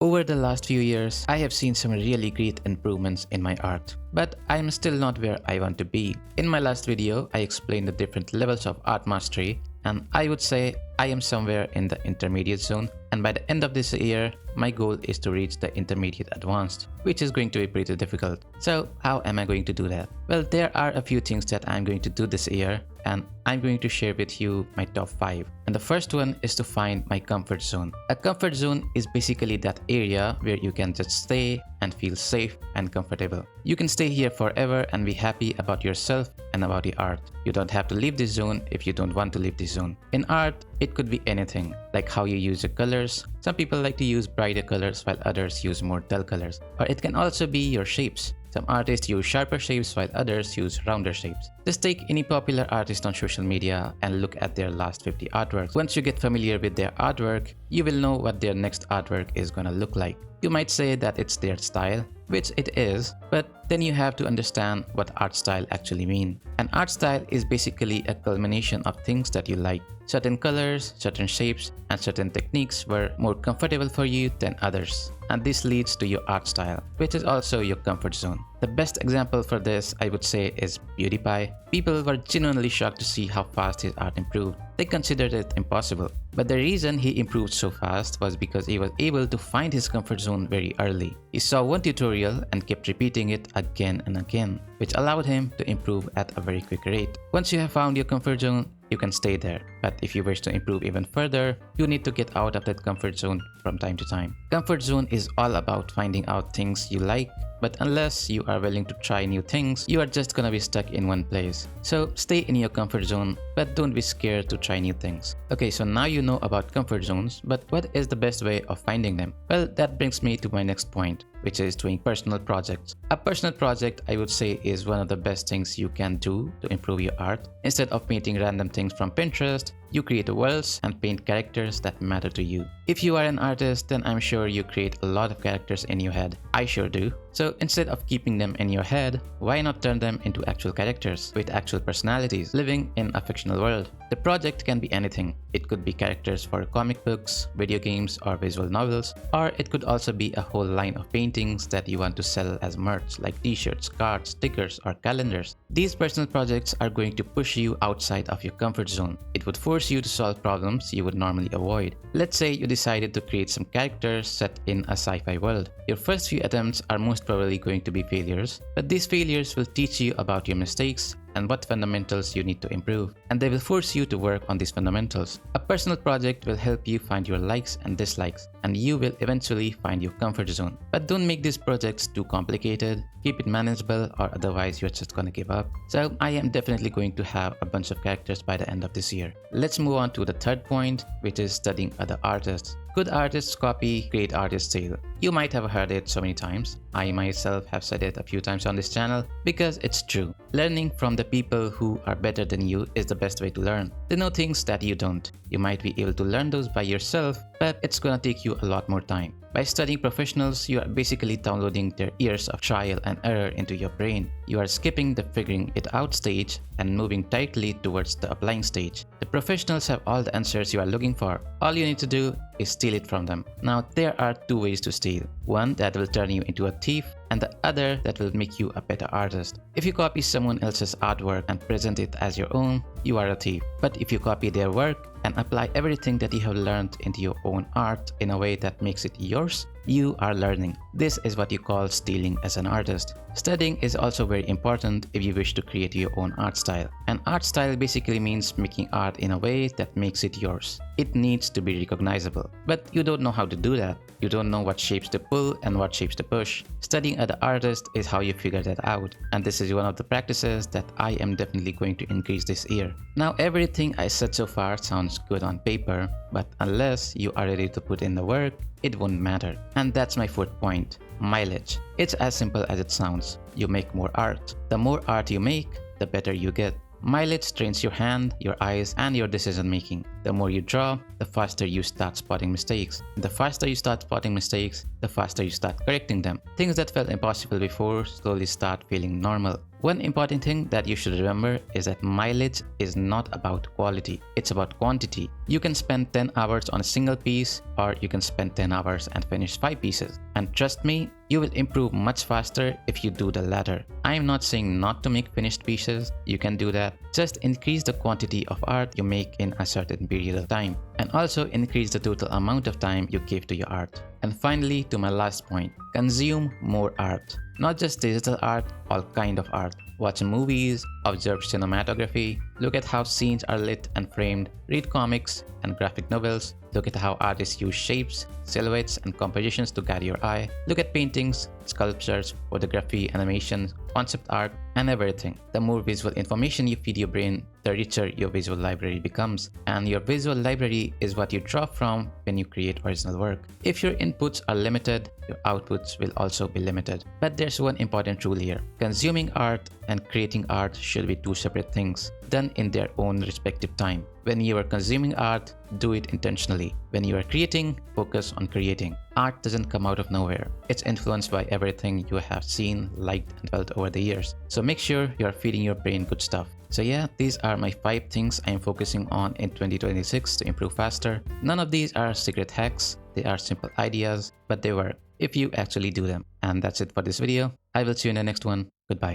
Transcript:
Over the last few years, I have seen some really great improvements in my art, but I am still not where I want to be. In my last video, I explained the different levels of art mastery, and I would say I am somewhere in the intermediate zone, and by the end of this year, my goal is to reach the intermediate advanced, which is going to be pretty difficult. So how am I going to do that? Well, there are a few things that I'm going to do this year, and I'm going to share with you my top 5. And the first one is to find my comfort zone. A comfort zone is basically that area where you can just stay and feel safe and comfortable. You can stay here forever and be happy about yourself and about the art. You don't have to leave this zone if you don't want to leave this zone. In art, it could be anything, like how you use your colors. Some people like to use brighter colors while others use more dull colors. Or it can also be your shapes. Some artists use sharper shapes while others use rounder shapes. Just take any popular artist on social media and look at their last 50 artworks. Once you get familiar with their artwork, you will know what their next artwork is gonna look like. You might say that it's their style, which it is, but then you have to understand what art style actually means. An art style is basically a culmination of things that you like. Certain colors, certain shapes, and certain techniques were more comfortable for you than others. And this leads to your art style, which is also your comfort zone. The best example for this, I would say, is PewDiePie. People were genuinely shocked to see how fast his art improved. They considered it impossible. But the reason he improved so fast was because he was able to find his comfort zone very early. He saw one tutorial and kept repeating it again and again, which allowed him to improve at a very quick rate. Once you have found your comfort zone, you can stay there. But if you wish to improve even further, you need to get out of that comfort zone from time to time. Comfort zone is all about finding out things you like, but unless you are willing to try new things, you are just gonna be stuck in one place. So stay in your comfort zone, but don't be scared to try new things. Okay, so now you know about comfort zones, but what is the best way of finding them? Well, that brings me to my next point, which is doing personal projects. A personal project, I would say, is one of the best things you can do to improve your art. Instead of painting random things from Pinterest, you create worlds and paint characters that matter to you. If you are an artist, then I'm sure you create a lot of characters in your head. I sure do. So instead of keeping them in your head, why not turn them into actual characters with actual personalities living in a fictional world? The project can be anything. It could be characters for comic books, video games, or visual novels, or it could also be a whole line of paintings that you want to sell as merch, like t-shirts, cards, stickers, or calendars. These personal projects are going to push you outside of your comfort zone. It would force you to solve problems you would normally avoid. Let's say you decided to create some characters set in a sci-fi world. Your first few attempts are most probably going to be failures, but these failures will teach you about your mistakes and what fundamentals you need to improve, and they will force you to work on these fundamentals. A personal project will help you find your likes and dislikes, and you will eventually find your comfort zone. But don't make these projects too complicated, keep it manageable, or otherwise you're just gonna give up. So I am definitely going to have a bunch of characters by the end of this year. Let's move on to the third point, which is studying other artists. Good artists copy, great artists steal. You might have heard it so many times. I myself have said it a few times on this channel because it's true. Learning from the people who are better than you is the best way to learn. They know things that you don't. You might be able to learn those by yourself, but it's gonna take you a lot more time. By studying professionals, you are basically downloading their years of trial and error into your brain. You are skipping the figuring it out stage and moving directly towards the applying stage. The professionals have all the answers you are looking for. All you need to do is steal it from them. Now, there are two ways to steal. One that will turn you into a thief, and the other that will make you a better artist. If you copy someone else's artwork and present it as your own, you are a thief. But if you copy their work and apply everything that you have learned into your own art in a way that makes it yours, you are learning. This is what you call stealing as an artist. Studying is also very important if you wish to create your own art style. An art style basically means making art in a way that makes it yours. It needs to be recognizable. But you don't know how to do that. You don't know what shapes to pull and what shapes to push. Studying other artists is how you figure that out. And this is one of the practices that I am definitely going to increase this year. Now, everything I said so far sounds good on paper, but unless you are ready to put in the work, it won't matter. And that's my fourth point, mileage. It's as simple as it sounds. You make more art. The more art you make, the better you get. Mileage trains your hand, your eyes, and your decision making. The more you draw, the faster you start spotting mistakes. The faster you start spotting mistakes, the faster you start correcting them. Things that felt impossible before slowly start feeling normal. One important thing that you should remember is that mileage is not about quality, it's about quantity. You can spend 10 hours on a single piece, or you can spend 10 hours and finish 5 pieces. And trust me, you will improve much faster if you do the latter. I am not saying not to make finished pieces, you can do that. Just increase the quantity of art you make in a certain period of time, and also increase the total amount of time you give to your art. And finally, to my last point, consume more art. Not just digital art, all kind of art. Watch movies, observe cinematography, look at how scenes are lit and framed, read comics and graphic novels, look at how artists use shapes, silhouettes and compositions to guide your eye, look at paintings, sculptures, photography, animations, concept art, and everything. The more visual information you feed your brain, the richer your visual library becomes. And your visual library is what you draw from when you create original work. If your inputs are limited, your outputs will also be limited. But there's one important rule here. Consuming art and creating art should be two separate things, done in their own respective time. When you are consuming art, do it intentionally. When you are creating, focus on creating. Art doesn't come out of nowhere. It's influenced by everything you have seen, liked, and felt over the years. So make sure you are feeding your brain good stuff. So yeah, these are my 5 things I'm focusing on in 2026 to improve faster. None of these are secret hacks. They are simple ideas, but they work if you actually do them. And that's it for this video. I will see you in the next one.